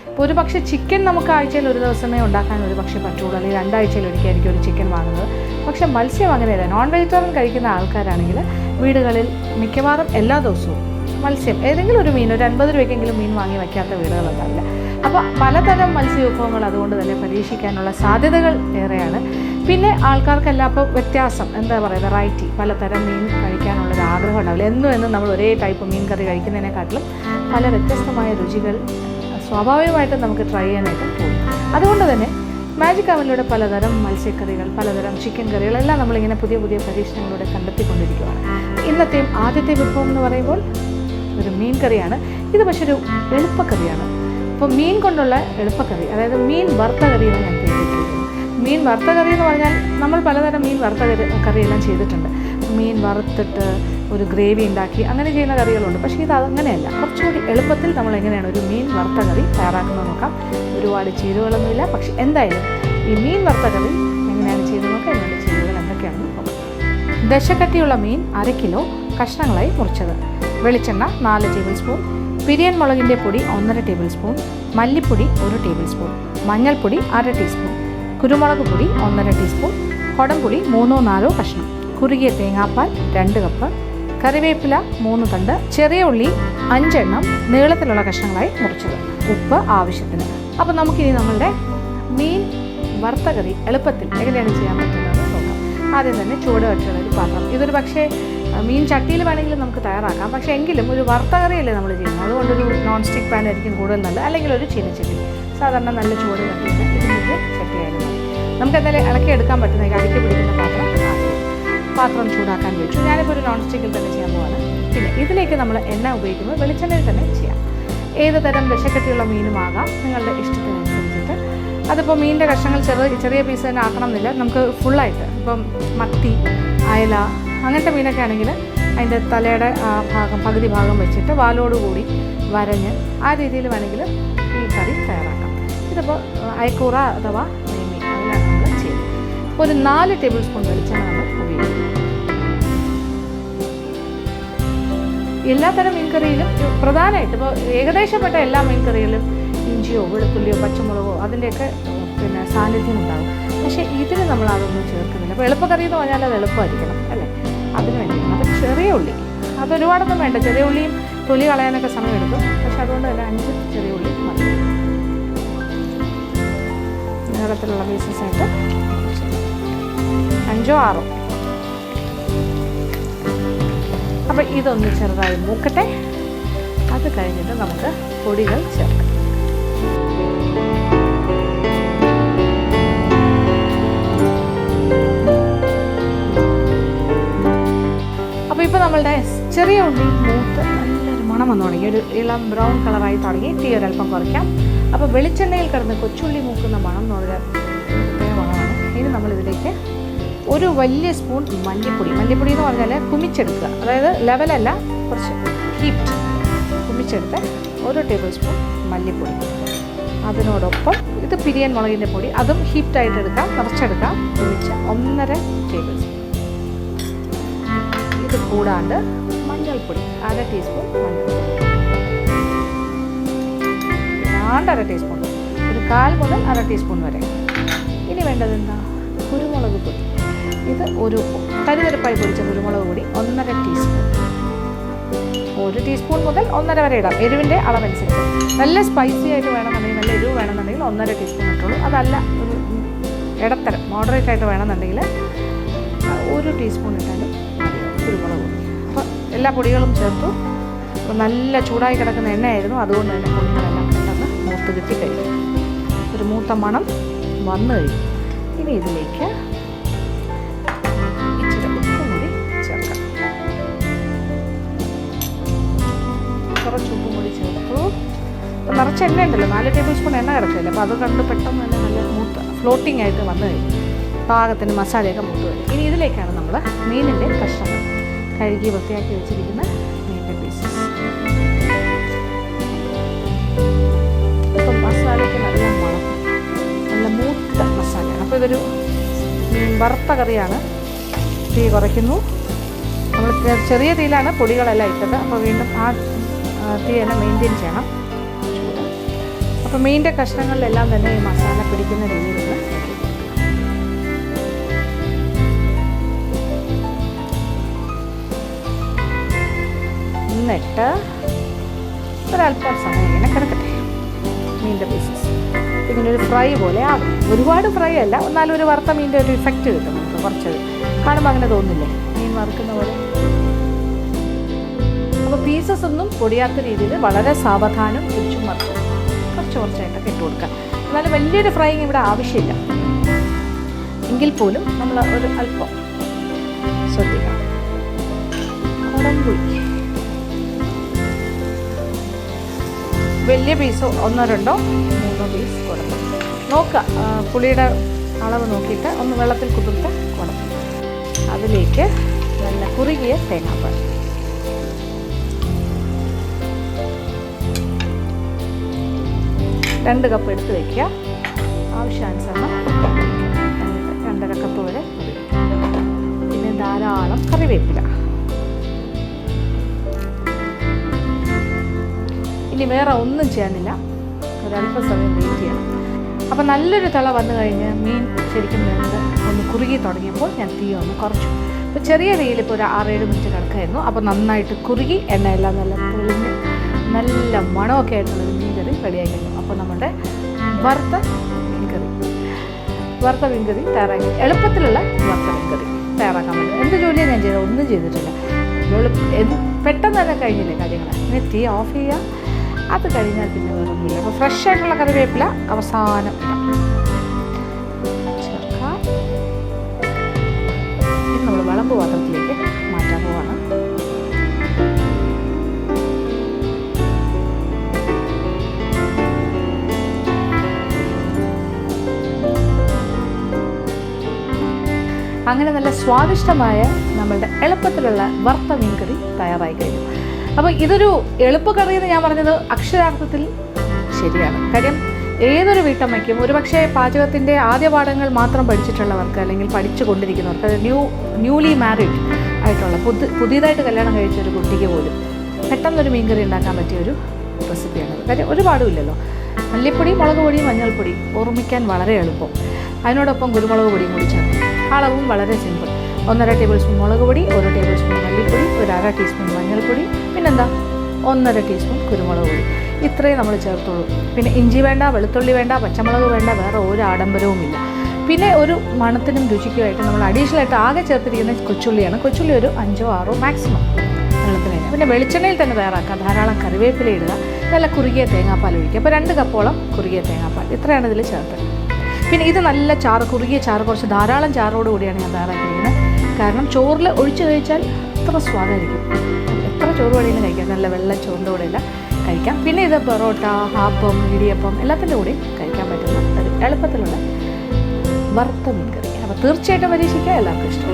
ഇപ്പോൾ ഒരു പക്ഷേ ചിക്കൻ നമുക്ക് ആഴ്ചയിൽ ഒരു ദിവസമേ ഉണ്ടാക്കാൻ ഒരു പക്ഷേ പറ്റുള്ളൂ, അല്ലെങ്കിൽ 2 ആഴ്ചയിൽ ഒരിക്കലായിരിക്കും ഒരു ചിക്കൻ വാങ്ങുന്നത്. പക്ഷേ മത്സ്യം അങ്ങനെയല്ല. നോൺ വെജിറ്റേറിയൻ കഴിക്കുന്ന ആൾക്കാരാണെങ്കിൽ വീടുകളിൽ മിക്കവാറും എല്ലാ ദിവസവും മത്സ്യം ഏതെങ്കിലും ഒരു മീൻ, ഒരു 50 രൂപയ്ക്കെങ്കിലും മീൻ വാങ്ങി വയ്ക്കാത്ത വീടുകളുണ്ടാവില്ല. അപ്പോൾ പലതരം മത്സ്യവിഭവങ്ങൾ അതുകൊണ്ട് തന്നെ പരീക്ഷിക്കാനുള്ള സാധ്യതകൾ ഏറെയാണ്. പിന്നെ ആൾക്കാർക്കെല്ലാം അപ്പോൾ വ്യത്യാസം, എന്താ പറയുക, വെറൈറ്റി, പലതരം മീൻ കഴിക്കാനുള്ളൊരു ആഗ്രഹം ഉണ്ടാവില്ല. എന്നും നമ്മൾ ഒരേ ടൈപ്പ് മീൻ കറി കഴിക്കുന്നതിനെക്കാട്ടിലും പല വ്യത്യസ്തമായ രുചികൾ സ്വാഭാവികമായിട്ടും നമുക്ക് ട്രൈ ചെയ്യാനായിട്ട് പോകും. അതുകൊണ്ട് തന്നെ മാജിക് അവനിലൂടെ പലതരം മത്സ്യക്കറികൾ, പലതരം ചിക്കൻ കറികളെല്ലാം നമ്മളിങ്ങനെ പുതിയ പുതിയ പരീക്ഷണങ്ങളിലൂടെ കണ്ടെത്തിക്കൊണ്ടിരിക്കുകയാണ്. ഇന്നത്തെയും ആദ്യത്തെ വിഭവം എന്ന് പറയുമ്പോൾ ഒരു മീൻ കറിയാണ്. ഇത് പക്ഷെ ഒരു എളുപ്പക്കറിയാണ്. ഇപ്പോൾ മീൻ കൊണ്ടുള്ള എളുപ്പക്കറി, അതായത് മീൻ വറുത്ത കറിയെന്ന് ഞാൻ കേട്ടിട്ടുണ്ട്. മീൻ വറുത്ത കറി എന്ന് പറഞ്ഞാൽ നമ്മൾ പലതരം മീൻ വറുത്ത കറിയെല്ലാം ചെയ്തിട്ടുണ്ട്. മീൻ വറുത്തിട്ട് ഒരു ഗ്രേവി ഉണ്ടാക്കി അങ്ങനെ ചെയ്യുന്ന കറികളുണ്ട്. പക്ഷേ ഇത് അങ്ങനെയല്ല. കുറച്ചുകൂടി എളുപ്പത്തിൽ നമ്മൾ എങ്ങനെയാണ് ഒരു മീൻ വറുത്ത കറി തയ്യാറാക്കുന്നത് നോക്കാം. ഒരുപാട് ചേരുവകളൊന്നുമില്ല. പക്ഷേ എന്തായാലും ഈ മീൻ വറുത്ത കറി എങ്ങനെയാണ് ചെയ്യുന്നത് നോക്കാം. ഇതിൻ്റെ ചേരുവകൾ എന്തൊക്കെയാണെന്ന് നോക്കാം. ദശക്കട്ടിയുള്ള മീൻ 1/2 കിലോ കഷ്ണങ്ങളായി മുറിച്ചത്, വെളിച്ചെണ്ണ 4 ടേബിൾ സ്പൂൺ, പിരിയൻ മുളകിൻ്റെ പൊടി 1.5 ടേബിൾ സ്പൂൺ, മല്ലിപ്പൊടി 1 ടേബിൾ സ്പൂൺ, മഞ്ഞൾപ്പൊടി 1/2 ടീസ്പൂൺ, കുരുമുളക് പൊടി 1.5 ടീസ്പൂൺ, കുടംപുളി 3-4 കഷ്ണം, കുറുകിയ തേങ്ങാപ്പാൽ 2 കപ്പ്, കറിവേപ്പില 3 തണ്ട്, ചെറിയ ഉള്ളി 5 എണ്ണം നീളത്തിലുള്ള കഷ്ണങ്ങളായി മുറിച്ചത്, ഉപ്പ് ആവശ്യത്തിന്. അപ്പോൾ നമുക്കിനി നമ്മളുടെ മീൻ വറുത്ത കറി എളുപ്പത്തിൽ എങ്ങനെയാണ് ചെയ്യാൻ പറ്റുന്നത് നോക്കാം. ആദ്യം തന്നെ ചൂട് വെച്ചുള്ള ഒരു പാത്രം. ഇതൊരു പക്ഷേ മീൻ ചട്ടിയിൽ വേണമെങ്കിലും നമുക്ക് തയ്യാറാക്കാം. പക്ഷേ എങ്കിലും ഒരു വറുത്ത കറിയല്ലേ നമ്മൾ ചെയ്യുന്നത്, അതുകൊണ്ടൊരു നോൺ സ്റ്റിക്ക് പാൻ ആയിരിക്കും കൂടുതൽ നല്ലത്, അല്ലെങ്കിൽ ഒരു ചീനച്ചട്ടി. സാധാരണ നല്ല ചൂട് കട്ടിയിട്ട് ഇതിൻ്റെ ചട്ടിയായിരുന്നു മതി. നമുക്ക് എന്തായാലും ഇളക്കി എടുക്കാൻ പറ്റുന്ന അടുക്കി പിടിക്കുന്ന പാത്രം ചൂടാക്കാൻ വെച്ചു. ഞാനിപ്പോൾ ഒരു നോൺ സ്റ്റിക്കിൽ തന്നെ ചെയ്യാൻ പോവാണ്. പിന്നെ ഇതിലേക്ക് നമ്മൾ എണ്ണ ഉപയോഗിക്കുന്നത് വെളിച്ചെണ്ണയിൽ തന്നെ ചെയ്യാം. ഏത് തരം ദശക്കട്ടിയുള്ള മീനുമാകാം, നിങ്ങളുടെ ഇഷ്ടത്തിനനുസരിച്ചിട്ട്. അതിപ്പോൾ മീനിൻ്റെ കഷ്ണങ്ങൾ ചെറിയ പീസ് തന്നെ ആക്കണം എന്നില്ല. നമുക്ക് ഫുള്ളായിട്ട് ഇപ്പം മത്തി, അയല അങ്ങനത്തെ മീനൊക്കെ ആണെങ്കിൽ അതിൻ്റെ തലയുടെ പകുതി ഭാഗം വെച്ചിട്ട് വാലോടുകൂടി വരഞ്ഞ് ആ രീതിയിൽ വേണമെങ്കിൽ ഈ കറി തയ്യാറാക്കാം. ഇതിപ്പോൾ അയക്കൂറ അഥവാ നെയ്മീൻ, അതിലാണ് നമ്മൾ ചെയ്യുന്നത്. ഒരു 4 ടേബിൾ സ്പൂൺ വെളിച്ചെണ്ണ നമ്മൾ ഉപയോഗിക്കും. എല്ലാത്തരം മീൻ കറിയിലും പ്രധാനമായിട്ട് ഇപ്പോൾ ഏകദേശപ്പെട്ട എല്ലാ മീൻ കറിയിലും ഇഞ്ചിയോ വെളുത്തുള്ളിയോ പച്ചമുളകോ അതിൻ്റെയൊക്കെ പിന്നെ സാന്നിധ്യം ഉണ്ടാകും. പക്ഷേ ഇതിന് നമ്മൾ അതൊന്നും ചേർക്കുന്നില്ല. അപ്പോൾ എളുപ്പക്കറി എന്ന് പറഞ്ഞാൽ അത് എളുപ്പമായിരിക്കണം അല്ലേ, അതിന് വേണ്ടിയാണ്. അപ്പോൾ ചെറിയ ഉള്ളി അതൊരുപാടൊന്നും വേണ്ട. ചെറിയ ഉള്ളിയും തൊലി കളയാനൊക്കെ സമയം എടുക്കും. പക്ഷെ അതുകൊണ്ട് തന്നെ 5 ചെറിയ ഉള്ളി മതി. നീളത്തിലുള്ള പീസസായിട്ട് 5-6. അപ്പോൾ ഇതൊന്ന് ചെറുതായി മൂക്കട്ടെ. അത് കഴിഞ്ഞിട്ട് നമുക്ക് പൊടികൾ ചേർക്കാം. അപ്പോൾ ഇപ്പോൾ നമ്മളുടെ ചെറിയ ഉള്ളി മൂത്ത് നല്ലൊരു മണം വന്നു തുടങ്ങി, ഒരു ഇളം ബ്രൗൺ കളറായി തുടങ്ങി. തീ ഒരൽപ്പം കുറയ്ക്കാം. അപ്പോൾ വെളിച്ചെണ്ണയിൽ കിടന്ന് കൊച്ചുള്ളി മൂക്കുന്ന മണം എന്ന് പറഞ്ഞാൽ പ്രത്യേക മണമാണ്. ഇനി നമ്മളിതിലേക്ക് ഒരു വലിയ സ്പൂൺ മല്ലിപ്പൊടി എന്ന് പറഞ്ഞാൽ കുമിച്ചെടുക്കുക, അതായത് ലെവലല്ല, കുറച്ച് ഹീപ്റ്റ് കുമിച്ചെടുത്ത് 1 ടേബിൾ സ്പൂൺ മല്ലിപ്പൊടി. അതിനോടൊപ്പം ഇത് പിരിയൻ മുളകിൻ്റെ പൊടി, അതും ഹീപ്റ്റായിട്ട് എടുക്കാം, നിറച്ചെടുക്കാം, കുമിച്ച് 1.5 ടേബിൾ സ്പൂൺ. ഇത് കൂടാണ്ട് മഞ്ഞൾപ്പൊടി 1/2 ടീസ്പൂൺ മഞ്ഞൾപ്പൊടി, 1/2 ടീസ്പൂൺ, ഒരു 1/4 മുതൽ 1/2 ടീസ്പൂൺ വരെ. ഇനി വേണ്ടത് എന്താ, കുരുമുളക് പൊടി. ഇത് ഒരു തരിതരിപ്പായി പൊടിച്ച കുരുമുളക് പൊടി 1.5 ടീസ്പൂൺ. 1 ടീസ്പൂൺ മുതൽ 1.5 വരെ ഇടാം, എരിവിൻ്റെ അളവനുസരിച്ച്. നല്ല സ്പൈസി ആയിട്ട് വേണമെന്നുണ്ടെങ്കിൽ, നല്ല എരിവ് വേണമെന്നുണ്ടെങ്കിൽ 1.5 ടീസ്പൂൺ ഇട്ടുള്ളൂ. അതല്ല ഒരു ഇടത്തരം മോഡറേറ്റ് ആയിട്ട് വേണമെന്നുണ്ടെങ്കിൽ 1 ടീസ്പൂൺ ഇട്ടാലും കുരുമുളക് പൊടി. അപ്പോൾ എല്ലാ പൊടികളും ചേർത്തു. അപ്പോൾ നല്ല ചൂടായി കിടക്കുന്ന എണ്ണയായിരുന്നു, അതുകൊണ്ട് തന്നെ പൊടികളെല്ലാം പെട്ടെന്ന് മൂത്ത് കിട്ടിക്കഴിഞ്ഞു. ഒരു മൂത്ത മണം വന്നു കഴിഞ്ഞു. ഇനി ഇതിലേക്ക് ഇച്ചിരി ഉപ്പും കൂടി ചേർക്കാം. കുറച്ച് ഉപ്പും കൂടി ചേർത്തു. അപ്പോൾ നിറച്ച് എണ്ണ ഉണ്ടല്ലോ, 4 ടേബിൾ സ്പൂൺ എണ്ണ കിടക്കില്ല. അപ്പോൾ അത് കണ്ട് പെട്ടെന്ന് തന്നെ നല്ല മൂത്ത് ഫ്ലോട്ടിംഗ് ആയിട്ട് വന്നു കഴിഞ്ഞു. പാകത്തിന് മസാലയൊക്കെ മൂത്ത് കഴിഞ്ഞു. ഇനി ഇതിലേക്കാണ് നമ്മൾ മീനിൻ്റെ കഷ്ണങ്ങൾ കഴുകി വൃത്തിയാക്കി വെച്ചിരിക്കുന്ന മീനിൻ്റെ പീസസ്. അപ്പം മസാലയ്ക്ക് നല്ല മണം, നല്ല മൂത്ത മസാലയാണ്. അപ്പോൾ ഇതൊരു വറുത്ത കറിയാണ്. തീ കുറയ്ക്കുന്നു. നമ്മൾ ചെറിയ തീയിലാണ് പൊടികളെല്ലാം ഇട്ടത്. അപ്പോൾ വീണ്ടും ആ തീ തന്നെ മെയിൻറ്റെയിൻ ചെയ്യണം. അപ്പോൾ മീനിൻ്റെ കഷ്ണങ്ങളിലെല്ലാം തന്നെ ഈ മസാല പിടിക്കുന്ന രീതിയിലുള്ള എന്നിട്ട് ഒരല്പം സമയം ഇങ്ങനെ കിടക്കട്ടെ. മീനിൻ്റെ പീസസ് ഇങ്ങനെ ഒരു ഫ്രൈ പോലെ ആകും. ഒരുപാട് ഫ്രൈ അല്ല, എന്നാലും ഒരു വറുത്ത മീനിൻ്റെ ഒരു ഇഫക്റ്റ് കിട്ടും നമുക്ക്. കുറച്ചത് കാണുമ്പോൾ അങ്ങനെ തോന്നില്ലേ, മീൻ വറുക്കുന്ന പോലെ. അപ്പോൾ പീസസ് ഒന്നും പൊടിയാത്ത രീതിയിൽ വളരെ സാവധാനം തിരിച്ചും മറിച്ചും കുറച്ചായിട്ടൊക്കെ ഇട്ട് കൊടുക്കുക. എന്നാലും വലിയൊരു ഫ്രൈയിങ് ഇവിടെ ആവശ്യമില്ല. എങ്കിൽ പോലും നമ്മൾ ഒരു അല്പം ശ്രദ്ധിക്കണം. കുടംപുളി വലിയ പീസോ 1, 2, 3 പീസ് കുടംപുളി നോക്കുക. പുളിയുടെ അളവ് നോക്കിയിട്ട് ഒന്ന് വെള്ളത്തിൽ കുതിർത്ത് കുടംപുളി. അതിലേക്ക് നല്ല കുറുകിയ തേങ്ങാപ്പാൽ, രണ്ട് കപ്പ് എടുത്ത് വയ്ക്കുക. ആവശ്യാനുസരണം 2.5 കപ്പ് വരെ. പിന്നെ ധാരാളം കറിവേപ്പില. ഇനി വേറെ ഒന്നും ചെയ്യാനില്ല, ഒരല്പ സമയം വെയിറ്റ് ചെയ്യണം. അപ്പോൾ നല്ലൊരു തിള വന്നു കഴിഞ്ഞ് മീൻ ശരിക്കും വേണ്ടത് ഒന്ന് കുറുകി തുടങ്ങിയപ്പോൾ ഞാൻ തീ ഒന്ന് കുറച്ചു. അപ്പോൾ ചെറിയ തീയിൽ ഇപ്പോൾ ഒരു 6-7 മിനിറ്റ് കിടക്കായിരുന്നു. അപ്പോൾ നന്നായിട്ട് കുറുകി എണ്ണയെല്ലാം നല്ല തെളിഞ്ഞ് നല്ല മണമൊക്കെ ആയിട്ടുള്ളൊരു മീൻ കറി റെഡിയായി കഴിഞ്ഞു. അപ്പോൾ നമ്മുടെ വറുത്ത മീൻ കറി തയ്യാറാക്കി. എളുപ്പത്തിലുള്ള വറുത്ത മീൻ കറി തയ്യാറാക്കാൻ പറ്റും. എന്ത് ജോലിയാണ് ഞാൻ ചെയ്തത്? ഒന്നും ചെയ്തിട്ടില്ല. പെട്ടെന്ന് തന്നെ കഴിഞ്ഞില്ലേ കാര്യങ്ങൾ. ഇനി തീ ഓഫ് ചെയ്യുക. അത് കഴിഞ്ഞാൽ പിന്നെ വേറൊന്നുമില്ല. അപ്പോൾ ഫ്രഷ് ആയിട്ടുള്ള കറിവേപ്പില അവസാനം ചേർക്കാം. ഇത് നമ്മൾ വിളമ്പ് പാത്രത്തിലേക്ക് മാറ്റാൻ പോവാണ്. അങ്ങനെ നല്ല സ്വാദിഷ്ടമായ നമ്മളുടെ എളുപ്പത്തിലുള്ള വറുത്ത മീൻ കറി തയ്യാറായി കഴിഞ്ഞു. അപ്പോൾ ഇതൊരു എളുപ്പക്കറി എന്ന് ഞാൻ പറഞ്ഞത് അക്ഷരാർത്ഥത്തിൽ ശരിയാണ്. കാര്യം ഏതൊരു വീട്ടമ്മയ്ക്കും ഒരുപക്ഷെ പാചകത്തിൻ്റെ ആദ്യ പാഠങ്ങൾ മാത്രം പഠിച്ചിട്ടുള്ളവർക്ക് അല്ലെങ്കിൽ പഠിച്ചു കൊണ്ടിരിക്കുന്നവർക്ക്, അത് ന്യൂലി മാരീഡ് ആയിട്ടുള്ള പുതിയതായിട്ട് കല്യാണം കഴിച്ച ഒരു കുട്ടിക്ക് പോലും പെട്ടെന്നൊരു മീൻകറി ഉണ്ടാക്കാൻ പറ്റിയൊരു റെസിപ്പിയാണത്. കാര്യം ഒരുപാടുമില്ലല്ലോ. മല്ലിപ്പൊടി, മുളക് പൊടി, മഞ്ഞൾപ്പൊടി ഓർമ്മിക്കാൻ വളരെ എളുപ്പം. അതിനോടൊപ്പം കുരുമുളക് പൊടിയും കൂടി ചേർക്കും. അളവും വളരെ സിമ്പിൾ. 1.5 ടേബിൾ സ്പൂൺ മുളക് പൊടി, 1 ടേബിൾ സ്പൂൺ മല്ലിപ്പൊടി, 1/2 ടീസ്പൂൺ മഞ്ഞൾപ്പൊടി, പിന്നെന്താ 1.5 ടീസ്പൂൺ കുരുമുളക് പൊടി. ഇത്രയും നമ്മൾ ചേർത്തുള്ളൂ. പിന്നെ ഇഞ്ചി വേണ്ട, വെളുത്തുള്ളി വേണ്ട, പച്ചമുളക് വേണ്ട, വേറെ ഒരു ആഡംബരവുമില്ല. പിന്നെ ഒരു മണത്തിനും രുചിക്കുമായിട്ട് നമ്മൾ അഡീഷണൽ ആയിട്ട് ആകെ ചേർത്തിരിക്കുന്ന കൊച്ചുള്ളിയാണ്. കൊച്ചുള്ളി ഒരു 5 6 മാക്സിമം വെള്ളത്തിന്. പിന്നെ വെളിച്ചെണ്ണയിൽ തന്നെ തയ്യാറാക്കാം. ധാരാളം കറിവേപ്പില ഇടുക, നല്ല കുറുകിയ തേങ്ങാപ്പാൽ ഒഴിക്കുക. അപ്പോൾ 2 കപ്പോളം കുറുകിയ തേങ്ങാപ്പാൽ ഇത്രയാണ് ഇതിൽ ചേർത്തത്. പിന്നെ ഇത് നല്ല ചാറ്, കുറുകിയ ചാറ്, കുറച്ച് ധാരാളം ചാറോട് കൂടിയാണ് ഞാൻ തയ്യാറാക്കിയിരിക്കുന്നത്. കാരണം ചോറിൽ ഒഴിച്ച് കഴിച്ചാൽ അത്ര സ്വാദായിരിക്കും. എത്ര ചോറ് വേണമെങ്കിലും കഴിക്കാം. നല്ല വെള്ള ചോറിൻ്റെ കൂടെയെല്ലാം കഴിക്കാം. പിന്നെ ഇത് പൊറോട്ട, ഹാപ്പം, ഇടിയപ്പം എല്ലാത്തിൻ്റെ കൂടെയും കഴിക്കാൻ പറ്റുന്ന ഒരു എളുപ്പത്തിലുള്ള വറുത്ത മീൻ കറി. അപ്പോൾ തീർച്ചയായിട്ടും പരീക്ഷിക്കുക. എല്ലാവർക്കും ഇഷ്ടം.